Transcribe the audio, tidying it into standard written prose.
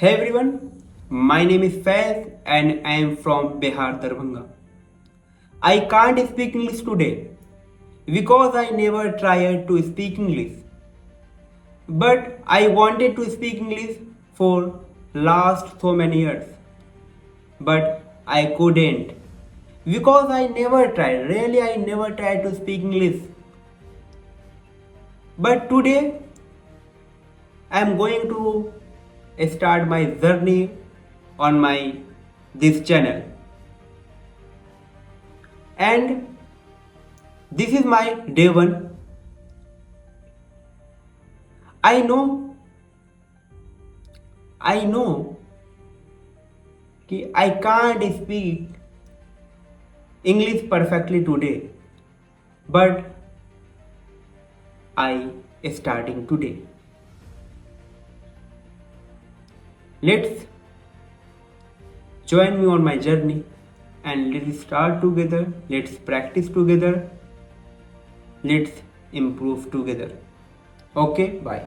Hey everyone, my name is Faiz and I am from Bihar, Darbhanga. I can't speak English today because I never tried to speak English. But I wanted to speak English for last so many years. But I couldn't because I never tried. Really, I never tried to speak English. But today I am going to start my journey on my this channel. And this is my day one. I know, I know कि I can't speak English perfectly today, but I starting today. Let's join me on my journey and let's start together. Let's practice together. Let's improve together. Okay, bye.